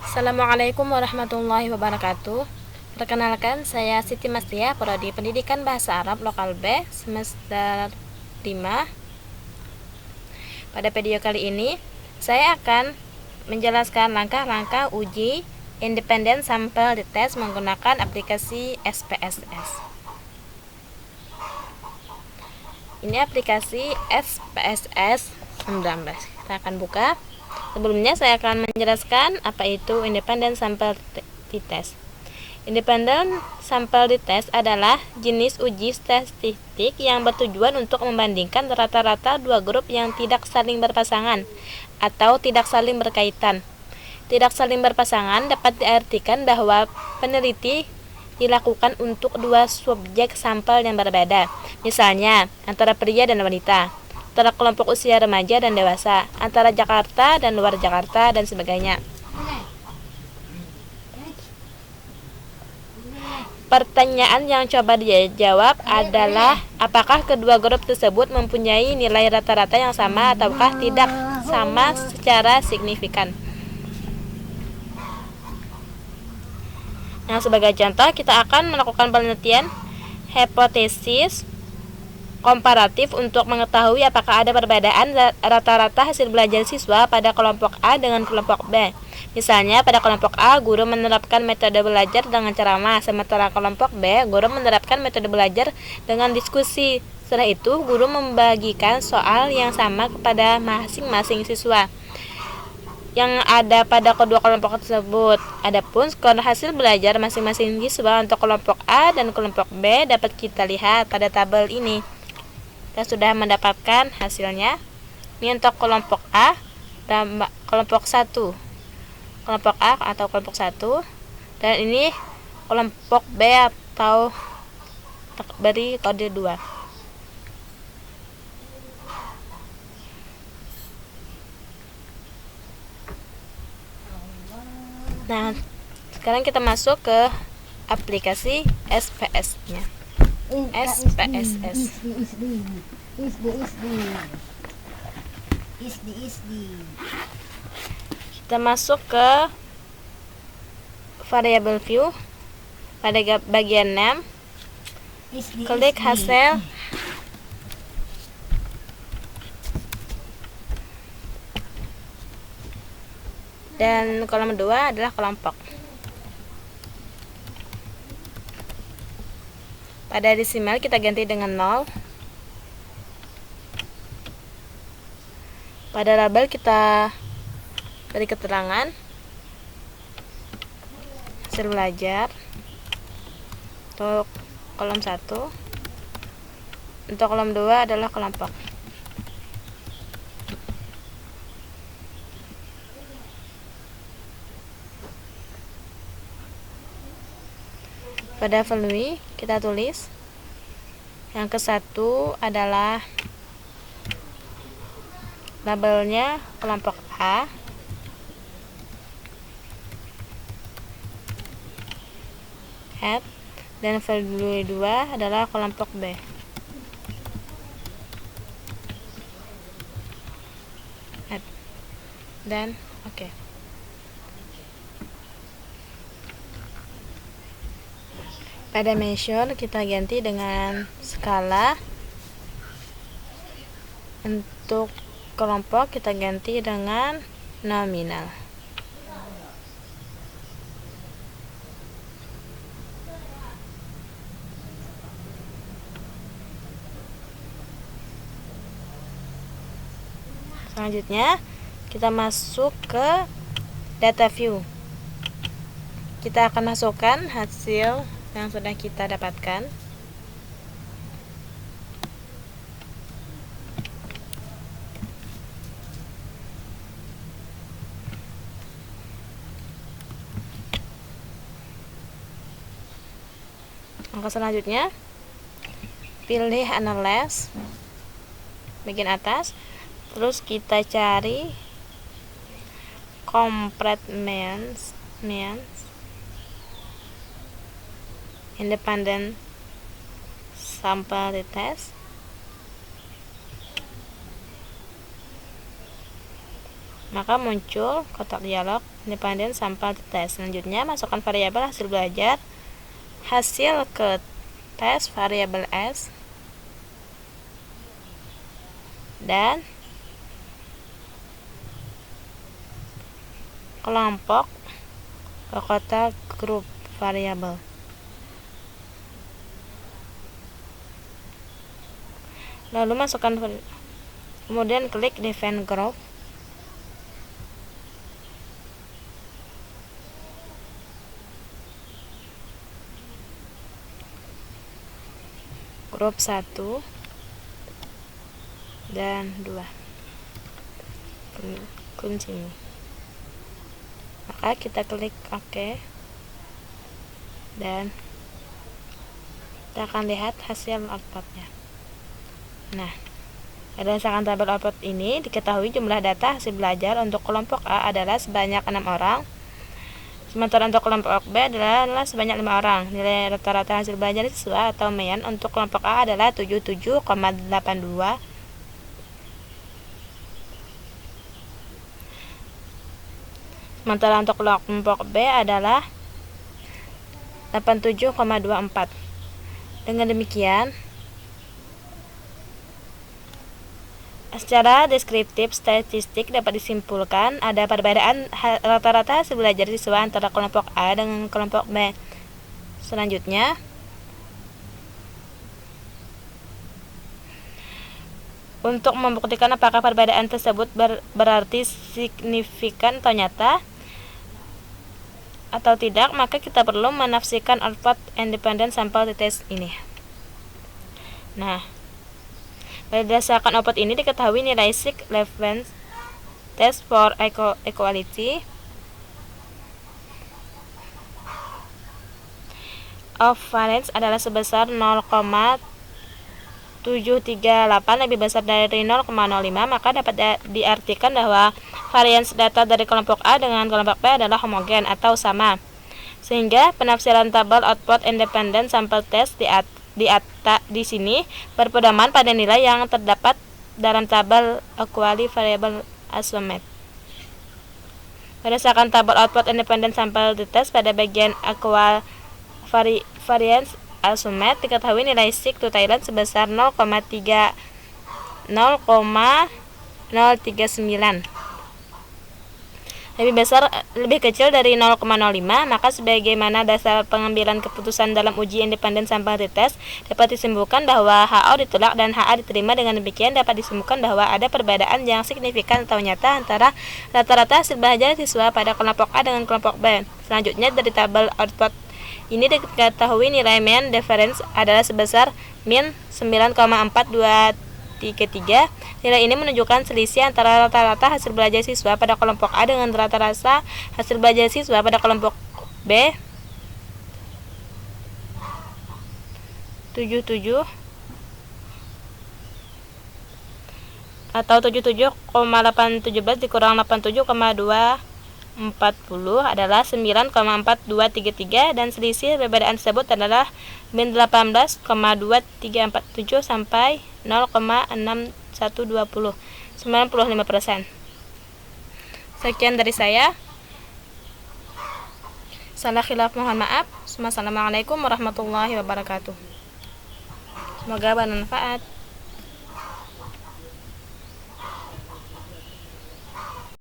Assalamualaikum warahmatullahi wabarakatuh. Perkenalkan, saya Siti Mastia, Prodi Pendidikan Bahasa Arab Lokal B, semester 5. Pada video kali ini, saya akan menjelaskan langkah-langkah uji independen sampel dites menggunakan aplikasi SPSS. Ini aplikasi SPSS 19. Kita akan buka. Sebelumnya saya akan menjelaskan apa itu independen sampel dites. Independen sampel dites adalah jenis uji statistik yang bertujuan untuk membandingkan rata-rata dua grup yang tidak saling berpasangan atau tidak saling berkaitan. Tidak saling berpasangan dapat diartikan bahwa peneliti dilakukan untuk dua subjek sampel yang berbeda, misalnya antara pria dan wanita, antara kelompok usia remaja dan dewasa, antara Jakarta dan luar Jakarta, dan sebagainya. Pertanyaan yang coba dijawab adalah apakah kedua grup tersebut mempunyai nilai rata-rata yang sama ataukah tidak sama secara signifikan. Nah, sebagai contoh, kita akan melakukan penelitian hipotesis komparatif untuk mengetahui apakah ada perbedaan rata-rata hasil belajar siswa pada kelompok A dengan kelompok B. Misalnya, pada kelompok A, guru menerapkan metode belajar dengan ceramah, sementara kelompok B, guru menerapkan metode belajar dengan diskusi. Setelah itu, guru membagikan soal yang sama kepada masing-masing siswa yang ada pada kedua kelompok tersebut. Adapun skor hasil belajar masing-masing siswa untuk kelompok A dan kelompok B dapat kita lihat pada tabel ini. Kita sudah mendapatkan hasilnya. Ini untuk kelompok A dan kelompok 1. Kelompok A atau kelompok 1, dan ini kelompok B atau beri kode 2. Nah, sekarang kita masuk ke aplikasi SPSS-nya. SPSS. Kita masuk ke variable view. Pada bagian name, klik hasil. Dan kolom 2 adalah kelompok. Pada desimal kita ganti dengan 0. Pada label kita beri keterangan hasil belajar untuk kolom 1. Untuk kolom 2 adalah kelompok. Pada value kita tulis yang ke-1 adalah labelnya kelompok A, add, dan value 2 adalah kelompok B. Add. Dan oke. Pada measure kita ganti dengan skala. Untuk kelompok kita ganti dengan nominal. Selanjutnya kita masuk ke data view. Kita akan masukkan hasil yang sudah kita dapatkan. Langkah selanjutnya, pilih analyze bagian atas, terus kita cari compartments independent sample test. Maka muncul kotak dialog independen sampel tes. Selanjutnya masukkan variabel hasil belajar hasil ke tes variabel S dan kelompok ke kotak grup variabel. Lalu masukkan, kemudian klik define group. Grup 1 dan 2. Kunci. Maka kita klik OK dan kita akan lihat hasil outputnya. Nah, berdasarkan tabel output ini diketahui jumlah data hasil belajar untuk kelompok A adalah sebanyak 6 orang, sementara untuk kelompok B adalah sebanyak 5 orang. Nilai rata-rata hasil belajar siswa atau median untuk kelompok A adalah 77,82, sementara untuk kelompok B adalah 87,24. Dengan demikian, secara deskriptif statistik dapat disimpulkan ada perbedaan rata-rata hasil belajar siswa antara kelompok A dengan kelompok B. Selanjutnya, untuk membuktikan apakah perbedaan tersebut berarti signifikan atau nyata atau tidak, maka kita perlu menafsirkan output independent sample test ini. Nah, berdasarkan output ini diketahui nilai sig relevance test for equality of variance adalah sebesar 0,738 lebih besar dari 0,05, maka dapat diartikan bahwa varians data dari kelompok A dengan kelompok B adalah homogen atau sama. Sehingga penafsiran tabel output independent sample test di sini berpedoman pada nilai yang terdapat dalam tabel equality variable assumed. Berdasarkan tabel output independent sample test pada bagian equal variance assumed diketahui nilai sig to Thailand sebesar 0,039 lebih kecil dari 0,05, maka sebagaimana dasar pengambilan keputusan dalam uji independen sampel test dapat disimpulkan bahwa HO ditolak dan HA diterima. Dengan demikian dapat disimpulkan bahwa ada perbedaan yang signifikan atau nyata antara rata-rata hasil belajar siswa pada kelompok A dengan kelompok B. Selanjutnya, dari tabel output ini diketahui nilai mean difference adalah sebesar min 9,4233. Nilai ini menunjukkan selisih antara rata-rata hasil belajar siswa pada kelompok A dengan rata-rata hasil belajar siswa pada kelompok B 77 atau 77,817 dikurang 87,240 adalah 9,4233 dan selisih perbedaan tersebut adalah min 18,2347 sampai 0,6120 95%. Sekian dari saya. Salah khilaf mohon maaf. Wassalamualaikum warahmatullahi wabarakatuh. Semoga bermanfaat.